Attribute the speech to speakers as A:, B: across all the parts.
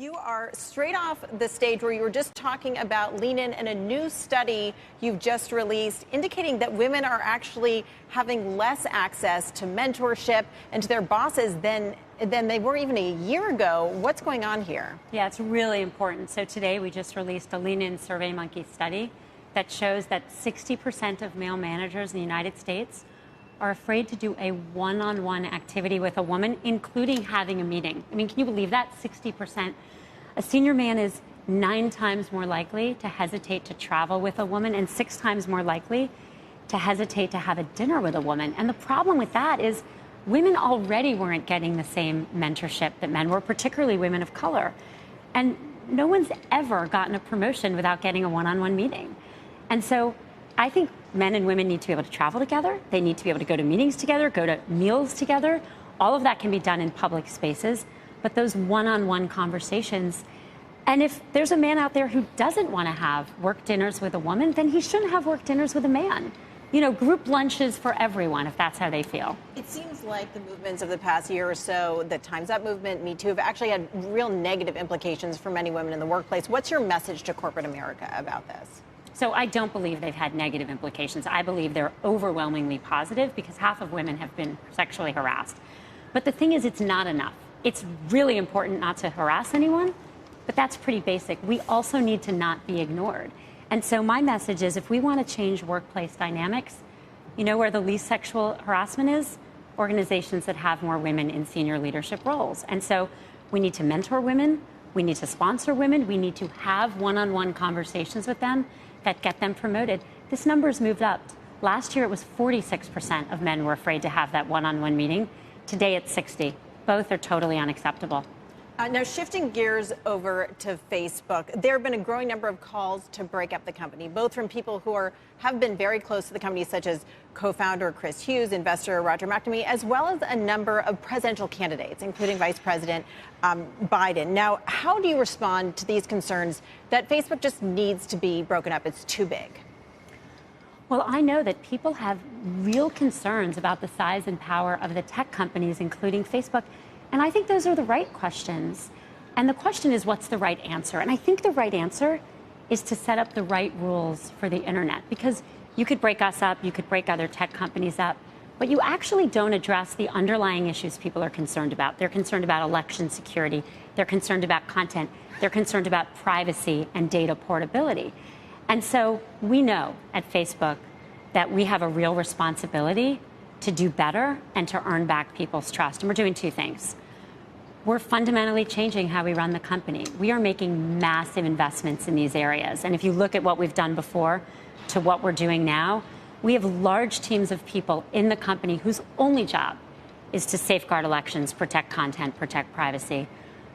A: You are straight off the stage where you were just talking about Lean In and a new study you've just released indicating that women are actually having less access to mentorship and to their bosses than they were even a year ago. What's going on here?
B: Yeah, it's really important. So today we just released a Lean In SurveyMonkey study that shows that 60% of male managers in the United States are afraid to do a one-on-one activity with a woman, including having a meeting. I mean, can you believe that? 60%. A senior man is 9 times more likely to hesitate to travel with a woman and 6 times more likely to hesitate to have a dinner with a woman. And the problem with that is women already weren't getting the same mentorship that men were, particularly women of color. And no one's ever gotten a promotion without getting a one-on-one meeting. And so I think men and women need to be able to travel together. They need to be able to go to meetings together, go to meals together. All of that can be done in public spaces. But those one-on-one conversations, and if there's a man out there who doesn't want to have work dinners with a woman, then he shouldn't have work dinners with a man. You know, group lunches for everyone, if that's how they feel.
A: It seems like the movements of the past year or so, the Time's Up movement, Me Too, have actually had real negative implications for many women in the workplace. What's your message to corporate America about this?
B: So I don't believe they've had negative implications. I believe they're overwhelmingly positive because half of women have been sexually harassed. But the thing is, it's not enough. It's really important not to harass anyone, but that's pretty basic. We also need to not be ignored. And so my message is, if we want to change workplace dynamics, you know where the least sexual harassment is? Organizations that have more women in senior leadership roles. And so we need to mentor women. We need to sponsor women. We need to have one-on-one conversations with them that get them promoted. This number's moved up. Last year, it was 46% of men were afraid to have that one-on-one meeting. Today, it's 60%. Both are totally unacceptable.
A: Now, shifting gears over to Facebook, there have been a growing number of calls to break up the company, both from people who have been very close to the company, such as co-founder Chris Hughes, investor Roger McNamee, as well as a number of presidential candidates, including Vice President Biden. Now, how do you respond to these concerns that Facebook just needs to be broken up? It's too big.
B: Well, I know that people have real concerns about the size and power of the tech companies, including Facebook. And I think those are the right questions. And the question is, what's the right answer? And I think the right answer is to set up the right rules for the internet, because you could break us up, you could break other tech companies up, but you actually don't address the underlying issues people are concerned about. They're concerned about election security. They're concerned about content. They're concerned about privacy and data portability. And so we know at Facebook that we have a real responsibility to do better and to earn back people's trust. And we're doing 2 things. We're fundamentally changing how we run the company. We are making massive investments in these areas. And if you look at what we've done before to what we're doing now, we have large teams of people in the company whose only job is to safeguard elections, protect content, protect privacy.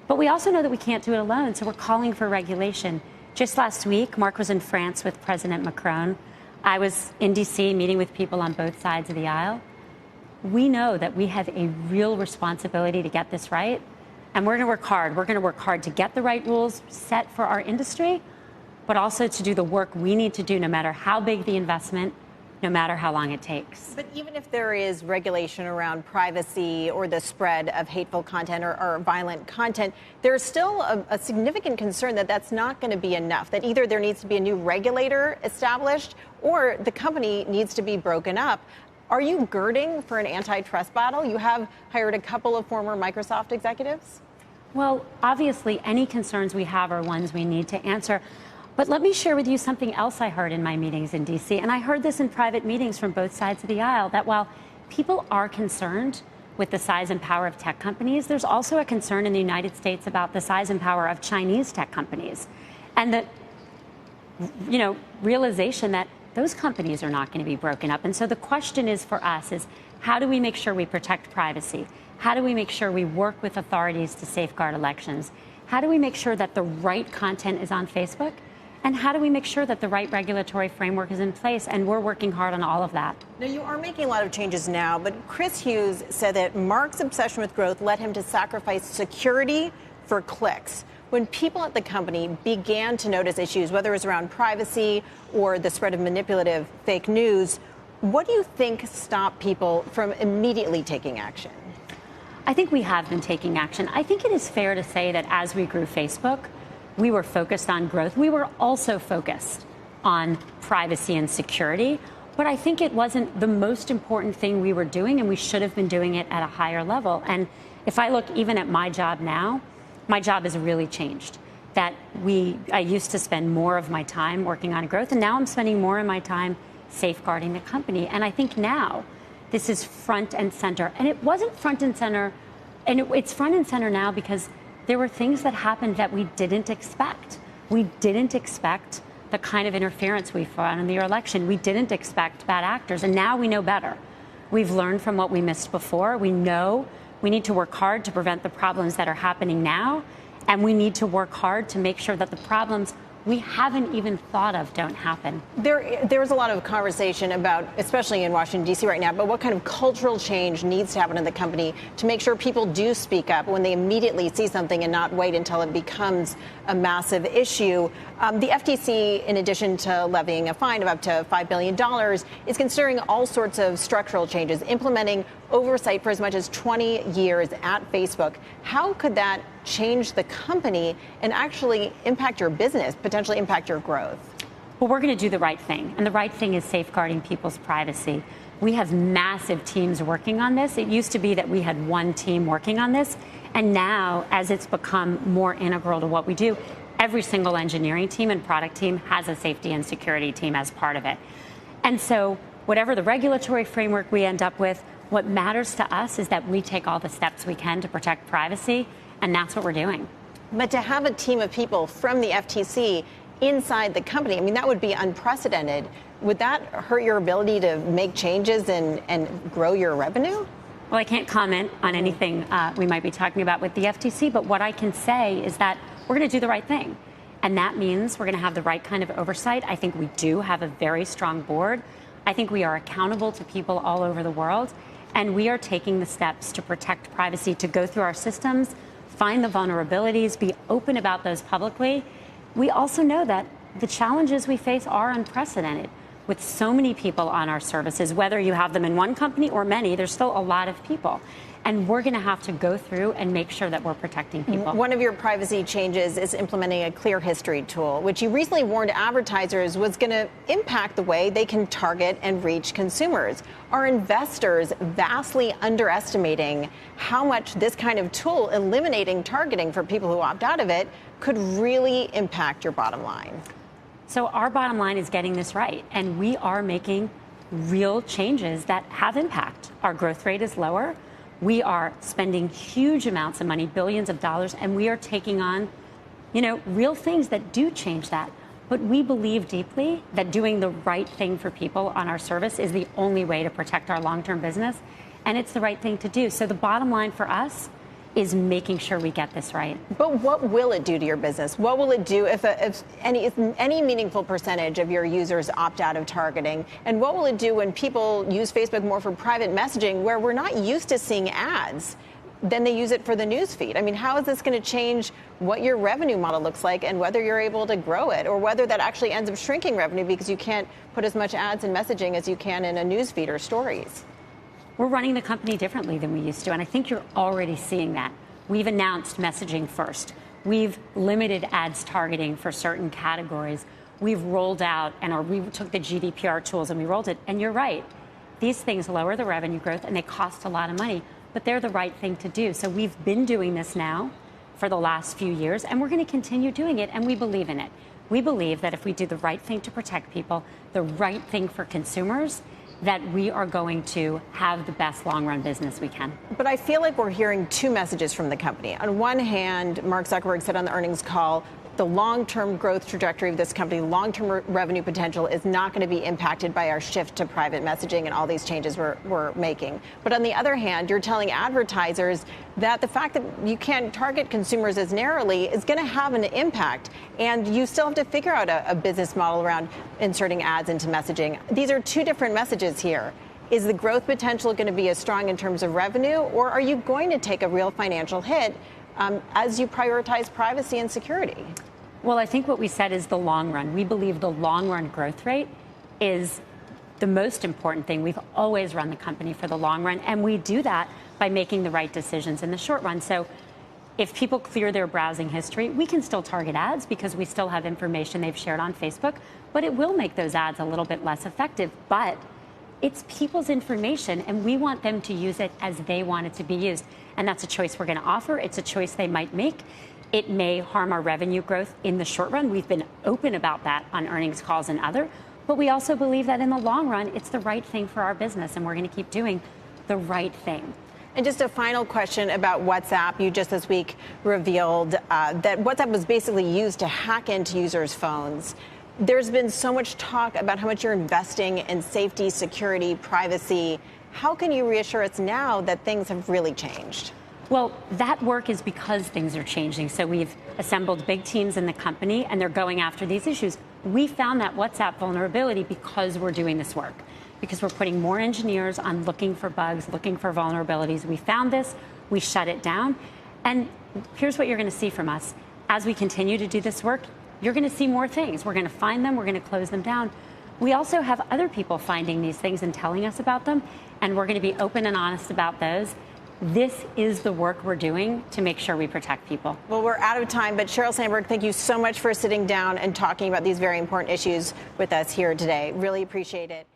B: But we also know that we can't do it alone, so we're calling for regulation. Just last week, Mark was in France with President Macron. I was in D.C. meeting with people on both sides of the aisle. We know that we have a real responsibility to get this right, and we're going to work hard. We're going to work hard to get the right rules set for our industry, but also to do the work we need to do, no matter how big the investment, no matter how long it takes.
A: But even if there is regulation around privacy or the spread of hateful content or violent content, there's still a significant concern that that's not going to be enough, that either there needs to be a new regulator established or the company needs to be broken up. Are you girding for an antitrust battle? You have hired a couple of former Microsoft executives.
B: Well, obviously, any concerns we have are ones we need to answer. But let me share with you something else I heard in my meetings in D.C., and I heard this in private meetings from both sides of the aisle, that while people are concerned with the size and power of tech companies, there's also a concern in the United States about the size and power of Chinese tech companies. And the, realization that those companies are not going to be broken up. And so the question is for us is, how do we make sure we protect privacy? How do we make sure we work with authorities to safeguard elections? How do we make sure that the right content is on Facebook? And how do we make sure that the right regulatory framework is in place? And we're working hard on all of that.
A: Now, you are making a lot of changes now, but Chris Hughes said that Mark's obsession with growth led him to sacrifice security for clicks. When people at the company began to notice issues, whether it was around privacy or the spread of manipulative fake news, what do you think stopped people from immediately taking action?
B: I think we have been taking action. I think it is fair to say that as we grew Facebook, we were focused on growth. We were also focused on privacy and security, but I think it wasn't the most important thing we were doing, and we should have been doing it at a higher level. And if I look even at my job now, my job has really changed. I used to spend more of my time working on growth, and now I'm spending more of my time safeguarding the company. And I think now this is front and center. And it wasn't front and center, and it's front and center now because there were things that happened that we didn't expect. We didn't expect the kind of interference we found in the election. We didn't expect bad actors, and now we know better. We've learned from what we missed before. We know we need to work hard to prevent the problems that are happening now, and we need to work hard to make sure that the problems we haven't even thought of don't happen.
A: There's a lot of conversation about, especially in Washington, D.C. right now, but what kind of cultural change needs to happen in the company to make sure people do speak up when they immediately see something and not wait until it becomes a massive issue. The FTC, in addition to levying a fine of up to $5 billion, is considering all sorts of structural changes, implementing oversight for as much as 20 years at Facebook. How could that change the company and actually impact your business, potentially impact your growth?
B: Well, we're going to do the right thing, and the right thing is safeguarding people's privacy. We have massive teams working on this. It used to be that we had one team working on this, and now, as it's become more integral to what we do, every single engineering team and product team has a safety and security team as part of it. And so whatever the regulatory framework we end up with, what matters to us is that we take all the steps we can to protect privacy, and that's what we're doing.
A: But to have a team of people from the FTC inside the company, I mean, that would be unprecedented. Would that hurt your ability to make changes and grow your revenue?
B: Well, I can't comment on anything we might be talking about with the FTC, but what I can say is that we're going to do the right thing. And that means we're going to have the right kind of oversight. I think we do have a very strong board. I think we are accountable to people all over the world. And we are taking the steps to protect privacy, to go through our systems, find the vulnerabilities, be open about those publicly. We also know that the challenges we face are unprecedented. With so many people on our services, whether you have them in one company or many, there's still a lot of people. And we're going to have to go through and make sure that we're protecting people.
A: One of your privacy changes is implementing a clear history tool, which you recently warned advertisers was going to impact the way they can target and reach consumers. Are investors vastly underestimating how much this kind of tool, eliminating targeting for people who opt out of it, could really impact your bottom line?
B: So our bottom line is getting this right, and we are making real changes that have impact. Our growth rate is lower. We are spending huge amounts of money, billions of dollars, and we are taking on, real things that do change that. But we believe deeply that doing the right thing for people on our service is the only way to protect our long-term business, and it's the right thing to do. So the bottom line for us is making sure we get this right.
A: But what will it do to your business? What will it do if any meaningful percentage of your users opt out of targeting? And what will it do when people use Facebook more for private messaging, where we're not used to seeing ads? Then they use it for the news feed. I mean, how is this going to change what your revenue model looks like and whether you're able to grow it, or whether that actually ends up shrinking revenue because you can't put as much ads and messaging as you can in a news feed or stories?
B: We're running the company differently than we used to, and I think you're already seeing that. We've announced messaging first. We've limited ads targeting for certain categories. We've rolled out, we took the GDPR tools and we rolled it. And you're right, these things lower the revenue growth and they cost a lot of money, but they're the right thing to do. So we've been doing this now for the last few years, and we're going to continue doing it, and we believe in it. We believe that if we do the right thing to protect people, the right thing for consumers, that we are going to have the best long-run business we can.
A: But I feel like we're hearing two messages from the company. On one hand, Mark Zuckerberg said on the earnings call, the long-term growth trajectory of this company, long-term revenue potential is not going to be impacted by our shift to private messaging and all these changes we're making. But on the other hand, you're telling advertisers that the fact that you can't target consumers as narrowly is going to have an impact. And you still have to figure out a business model around inserting ads into messaging. These are two different messages here. Is the growth potential going to be as strong in terms of revenue, or are you going to take a real financial hit as you prioritize privacy and security?
B: Well, I think what we said is the long run. We believe the long run growth rate is the most important thing. We've always run the company for the long run, and we do that by making the right decisions in the short run. So if people clear their browsing history, we can still target ads because we still have information they've shared on Facebook, but it will make those ads a little bit less effective. But it's people's information, and we want them to use it as they want it to be used. And that's a choice we're going to offer. It's a choice they might make. It may harm our revenue growth in the short run. We've been open about that on earnings calls and other. But we also believe that in the long run, it's the right thing for our business, and we're going to keep doing the right thing.
A: And just a final question about WhatsApp. You just this week revealed that WhatsApp was basically used to hack into users' phones. There's been so much talk about how much you're investing in safety, security, privacy. How can you reassure us now that things have really changed?
B: Well, that work is because things are changing. So we've assembled big teams in the company, and they're going after these issues. We found that WhatsApp vulnerability because we're doing this work, because we're putting more engineers on looking for bugs, looking for vulnerabilities. We found this, we shut it down. And here's what you're going to see from us. As we continue to do this work, you're going to see more things. We're going to find them, we're going to close them down. We also have other people finding these things and telling us about them, and we're going to be open and honest about those. This is the work we're doing to make sure we protect people.
A: Well, we're out of time, but Sheryl Sandberg, thank you so much for sitting down and talking about these very important issues with us here today. Really appreciate it.